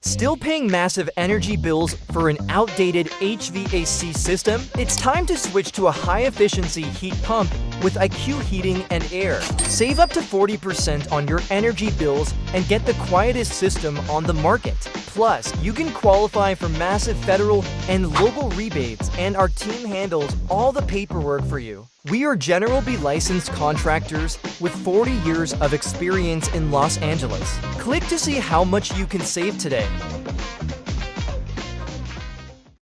Still paying massive energy bills for an outdated HVAC system? It's time to switch to a high-efficiency heat pump with IQ Heating and Air. Save up to 40% on your energy bills and get the quietest system on the market. Plus, you can qualify for massive federal and local rebates, and our team handles all the paperwork for you. We are General B licensed contractors with 40 years of experience in Los Angeles. Click to see how much you can save today.